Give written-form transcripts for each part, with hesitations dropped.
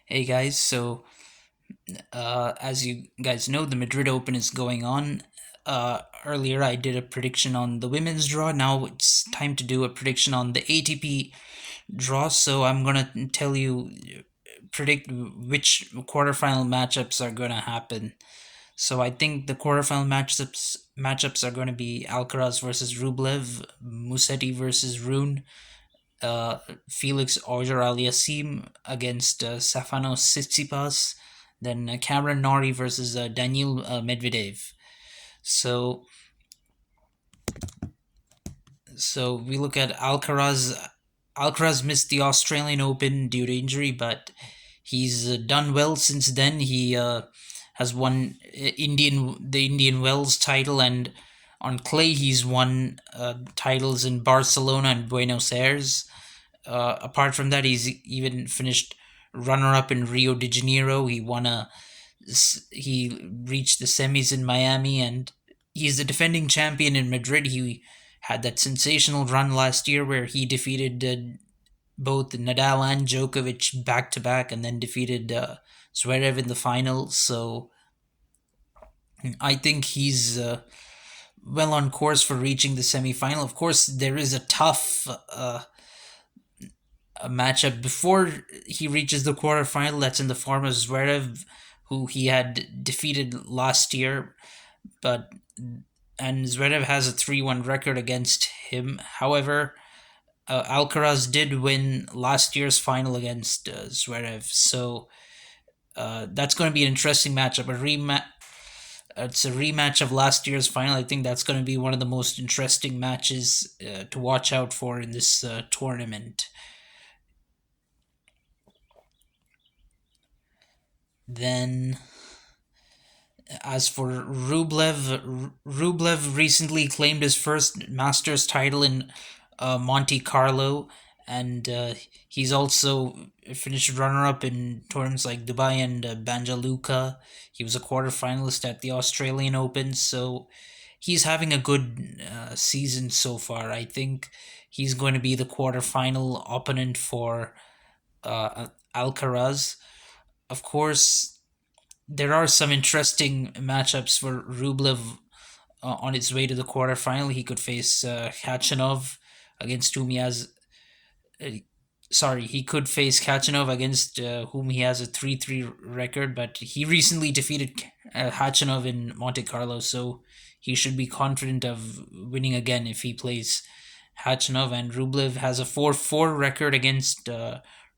Hey guys, as you guys know, the Madrid Open is going on. Earlier, I did a prediction on the women's draw. Now it's time to do a prediction on the ATP draw. So I'm gonna tell you, predict which quarterfinal matchups are gonna happen. So I think the quarterfinal matchups are going to be Alcaraz versus Rublev, Musetti versus Rune, Felix Auger-Aliassime against Stefanos Tsitsipas, then Cameron Norrie versus Daniil Medvedev. So, so we look at Alcaraz. Alcaraz missed the Australian Open due to injury, but he's done well since then. He has won the Indian Wells title, and on clay he's won titles in Barcelona and Buenos Aires. Apart from that, he's even finished runner-up in Rio de Janeiro. He reached the semis in Miami, and he's the defending champion in Madrid. He had that sensational run last year where he defeated both Nadal and Djokovic back to back, and then defeated Zverev in the final. So I think he's well on course for reaching the semifinal. Of course, there is a tough a matchup before he reaches the quarterfinal. That's in the form of Zverev, who he had defeated last year, but and Zverev has a 3-1 record against him. However, Alcaraz did win last year's final against Zverev, so that's going to be an interesting matchup. It's a rematch of last year's final. I think that's going to be one of the most interesting matches to watch out for in this tournament. Then, as for Rublev recently claimed his first Masters title in Monte Carlo, and he's also finished runner-up in tournaments like Dubai and Banja Luka. He was a quarterfinalist at the Australian Open, so he's having a good season so far. I think he's going to be the quarterfinal opponent for Alcaraz. Of course, there are some interesting matchups for Rublev on its way to the quarterfinal. He could face Khachanov, against whom he has. Uh, he could face Khachanov, against whom he has a 3-3 record, but he recently defeated Khachanov in Monte Carlo, so he should be confident of winning again if he plays Khachanov. And Rublev has a 4-4 record against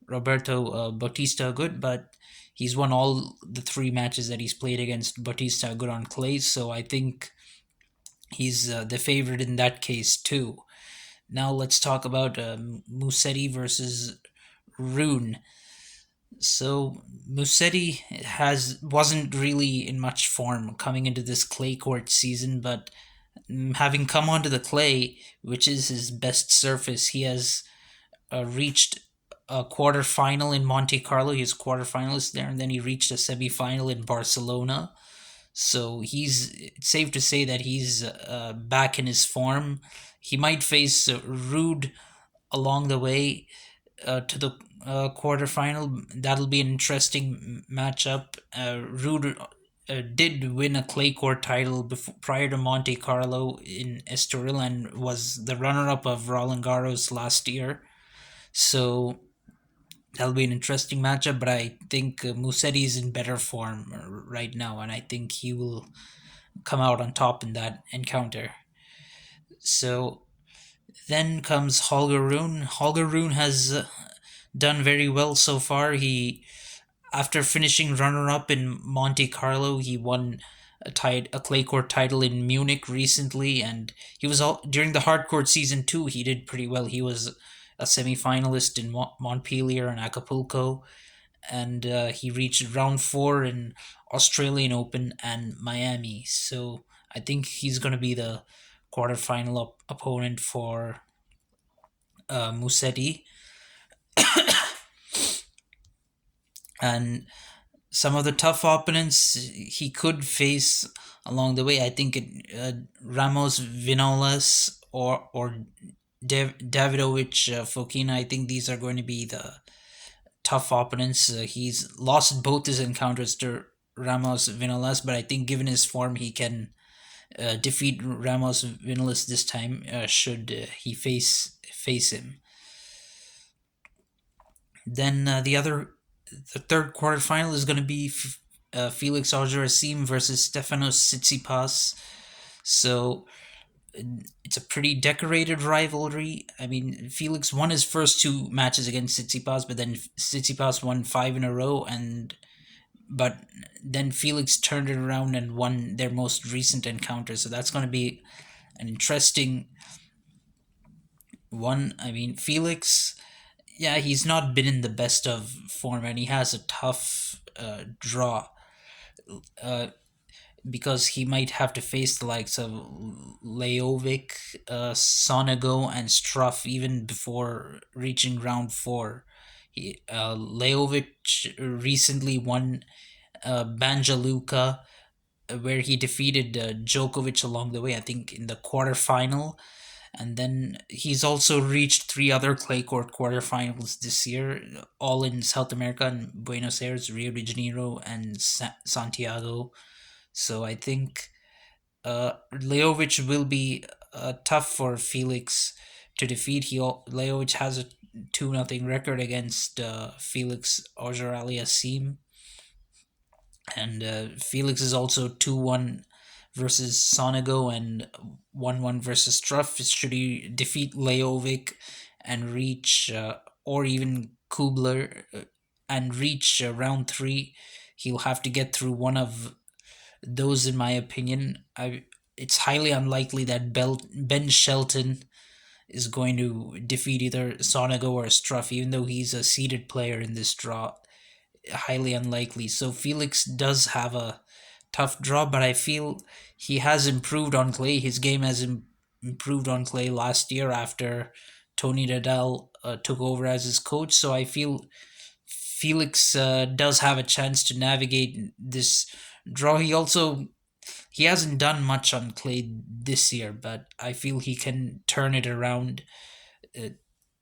Roberto Bautista Agut, but he's won all the three matches that he's played against Bautista Agut on clay, so I think he's the favorite in that case too. Now let's talk about Musetti versus Rune. So Musetti has wasn't really in much form coming into this clay court season, but having come onto the clay, which is his best surface, he has reached a quarterfinal in Monte Carlo. He's quarterfinalist there, and then he reached a semifinal in Barcelona. So it's safe to say that he's back in his form. He might face Rude along the way to the quarterfinal. That'll be an interesting matchup. Rude did win a clay court title prior to Monte Carlo in Estoril, and was the runner-up of Roland Garros last year. So that'll be an interesting matchup, but I think Musetti is in better form right now, and I think he will come out on top in that encounter. So then comes Holger Rune. Holger Rune has done very well so far. After finishing runner-up in Monte Carlo, he won a clay court title in Munich recently, and he was all during the hard court season too. He did pretty well. He was a semi-finalist in Montpellier and Acapulco, and he reached round four in Australian Open and Miami. So I think he's going to be the quarterfinal opponent for Musetti. And some of the tough opponents he could face along the way, I think Ramos Vinolas or Davidovich Fokina. I think these are going to be the tough opponents. He's lost both his encounters to Ramos Vinolas, but I think given his form, he can defeat Ramos Vinolas this time. Should he face him? Then the third quarterfinal is going to be Felix Auger-Aliassime versus Stefanos Tsitsipas. So it's a pretty decorated rivalry. I mean, Felix won his first two matches against Tsitsipas, but then Tsitsipas won five in a row, and but then Felix turned it around and won their most recent encounter. So that's going to be an interesting one. I mean, Felix, yeah, he's not been in the best of form, and he has a tough draw. Uh, because he might have to face the likes of Leovic, Sonego, and Struff even before reaching round four. Leovic recently won Banja Luka, where he defeated Djokovic along the way, I think in the quarterfinal. And then he's also reached three other clay court quarterfinals this year, all in South America and Buenos Aires, Rio de Janeiro, and Santiago. So I think Leovic will be tough for Felix to defeat. Leovic has a 2-0 record against Felix Auger-Aliassime, and Felix is also 2-1 versus Sonego and 1-1 versus Struff. Should he defeat Leovic and reach, or even Kubler, and reach round three, he'll have to get through one of those, in my opinion. It's highly unlikely that Ben Shelton is going to defeat either Sonego or Struff, even though he's a seeded player in this draw. Highly unlikely. So Felix does have a tough draw, but I feel he has improved on clay. His game has improved on clay last year after Tony Nadal took over as his coach. So I feel Felix does have a chance to navigate this draw. He hasn't done much on clay this year, but I feel he can turn it around. Uh,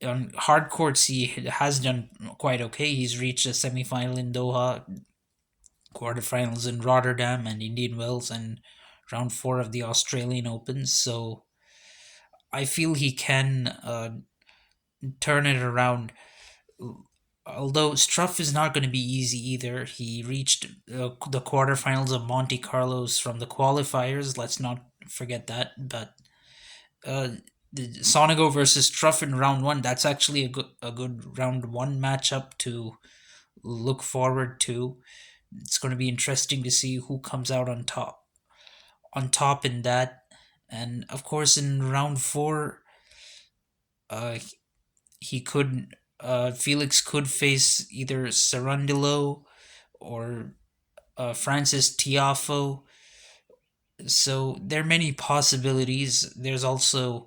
on hard courts, he has done quite okay. He's reached a semifinal in Doha, quarterfinals in Rotterdam and Indian Wells, and round four of the Australian Open. So I feel he can turn it around. Although Struff is not going to be easy either. He reached the quarterfinals of Monte Carlos from the qualifiers. Let's not forget that. But uh, the Sonego versus Struff in round one, that's actually a good round one matchup to look forward to. It's going to be interesting to see who comes out on top in that. And of course, in round four, uh, he could Felix could face either Sarandilo or Francis Tiafo. So there are many possibilities. There's also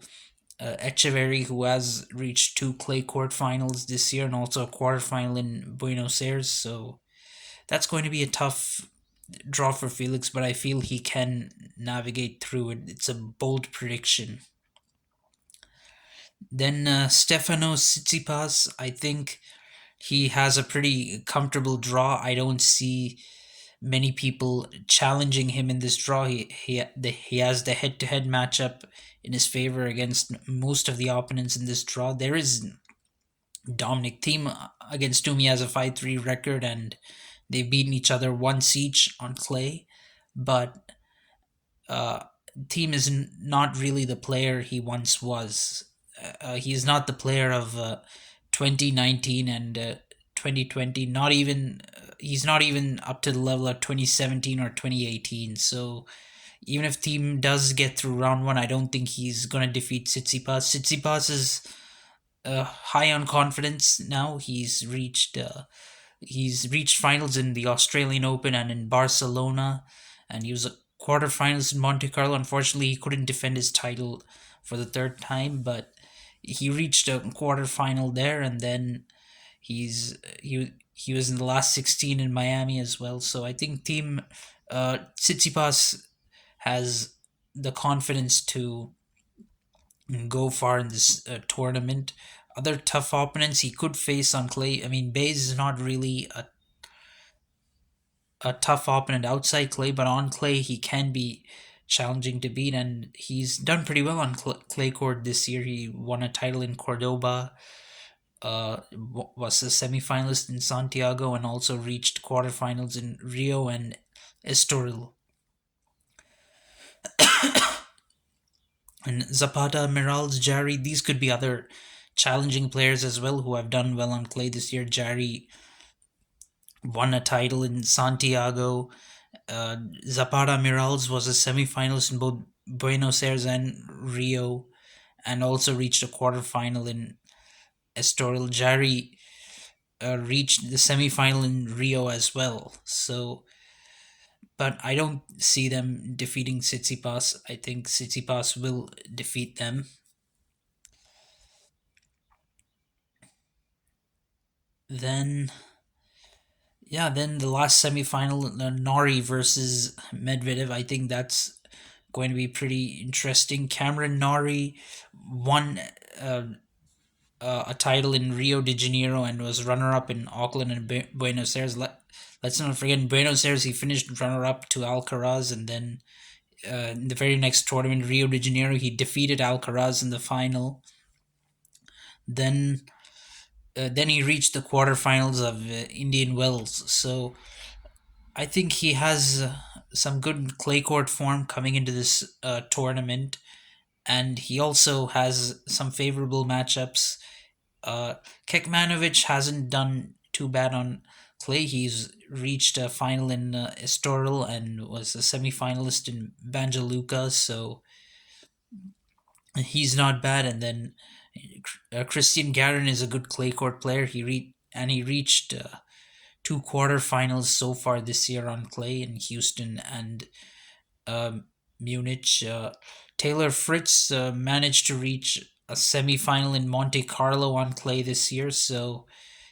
Echeverry, who has reached two clay court finals this year and also a quarterfinal in Buenos Aires. So that's going to be a tough draw for Felix, but I feel he can navigate through it. It's a bold prediction. Then Stefanos Tsitsipas, I think he has a pretty comfortable draw. I don't see many people challenging him in this draw. He has the head-to-head matchup in his favor against most of the opponents in this draw. There is Dominic Thiem, against whom he has a 5-3 record, and they've beaten each other once each on clay. But uh, Thiem is not really the player he once was. He's not the player of 2019 and 2020. Not even he's not even up to the level of 2017 or 2018. So even if Thiem does get through round one, I don't think he's gonna defeat Tsitsipas. Tsitsipas is high on confidence now. He's reached finals in the Australian Open and in Barcelona, and he was a quarterfinals in Monte Carlo. Unfortunately, he couldn't defend his title for the third time, but he reached a quarterfinal there, and then he was in the last 16 in Miami as well. So I think Team Tsitsipas has the confidence to go far in this tournament. other tough opponents he could face on clay. I mean, Bays is not really a tough opponent outside clay, but on clay he can be challenging to beat, and he's done pretty well on clay court this year. He won a title in Cordoba, was a semifinalist in Santiago, and also reached quarterfinals in Rio and Estoril. And Zapata, Miralles, Jari, these could be other challenging players as well who have done well on clay this year. Jari won a title in Santiago. Zapata Miralles was a semifinalist in both Buenos Aires and Rio, and also reached a quarterfinal in Estoril. Jari reached the semifinal in Rio as well. So, but I don't see them defeating Tsitsipas. I think Tsitsipas will defeat them. Then, yeah, then the last semifinal, Nari versus Medvedev. I think that's going to be pretty interesting. Cameron Nari won uh, a title in Rio de Janeiro and was runner up in Auckland and Buenos Aires. Let's not forget, in Buenos Aires, he finished runner up to Alcaraz, and then in the very next tournament, Rio de Janeiro, he defeated Alcaraz in the final. Then, then he reached the quarterfinals of Indian Wells. So I think he has some good clay court form coming into this tournament, and he also has some favorable matchups. Uh, Kekmanovic hasn't done too bad on clay. He's reached a final in Estoril and was a semi-finalist in Banja Luka, so he's not bad. And then Christian Garin is a good clay court player. He reached two quarterfinals so far this year on clay in Houston and um, Munich. Taylor Fritz managed to reach a semifinal in Monte Carlo on clay this year, so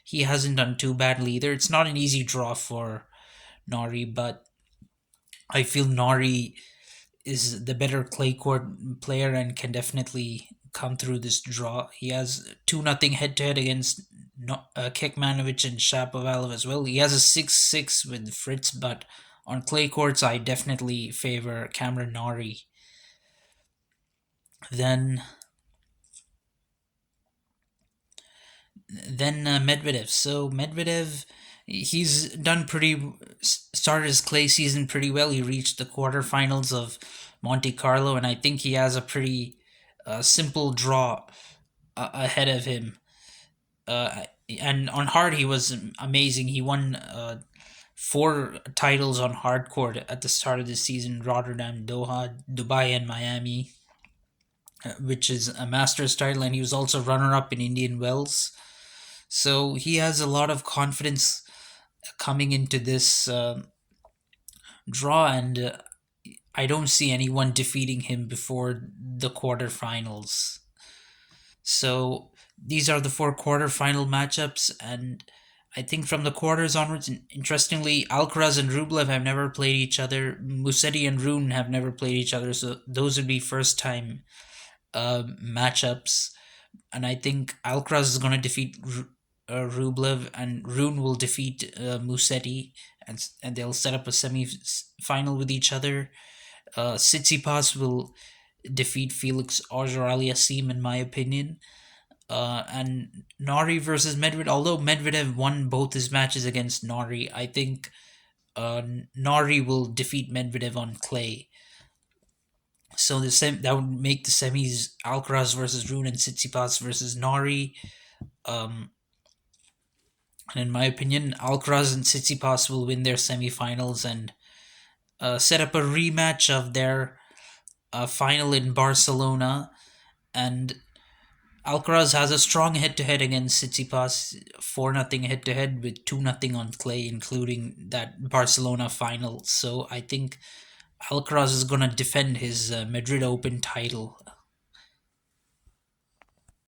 he hasn't done too badly either. It's not an easy draw for Nari, but I feel Nari is the better clay court player and can definitely come through this draw. He has 2-0 head to head against Kekmanovic and Shapovalov as well. He has a 6-6 with Fritz, but on clay courts, I definitely favor Cameron Nari. Then Medvedev. So Medvedev, he's done pretty. Started his clay season pretty well. He reached the quarterfinals of Monte Carlo, and I think he has a pretty simple draw ahead of him. And on hard, he was amazing. He won four titles on hard court at the start of the season: Rotterdam, Doha, Dubai, and Miami, which is a Masters title, and he was also runner-up in Indian Wells. So he has a lot of confidence coming into this draw, and I don't see anyone defeating him before the quarterfinals. So these are the four quarterfinal matchups, and I think from the quarters onwards, interestingly, Alcaraz and Rublev have never played each other. Musetti and Rune have never played each other, so those would be first time matchups. And I think Alcaraz is going to defeat Rublev, and Rune will defeat Musetti, and they'll set up a semi final with each other. Tsitsipas will defeat Felix Auger-Aliassime, in my opinion. And Nari versus Medvedev. Although Medvedev won both his matches against Nari, I think Nari will defeat Medvedev on clay. So that would make the semis Alcaraz versus Rune and Tsitsipas versus Nari. And in my opinion, Alcaraz and Tsitsipas will win their semifinals and set up a rematch of their final in Barcelona. And Alcaraz has a strong head-to-head against Tsitsipas, 4-0 head-to-head with 2-0 on clay, including that Barcelona final. So I think Alcaraz is going to defend his Madrid Open title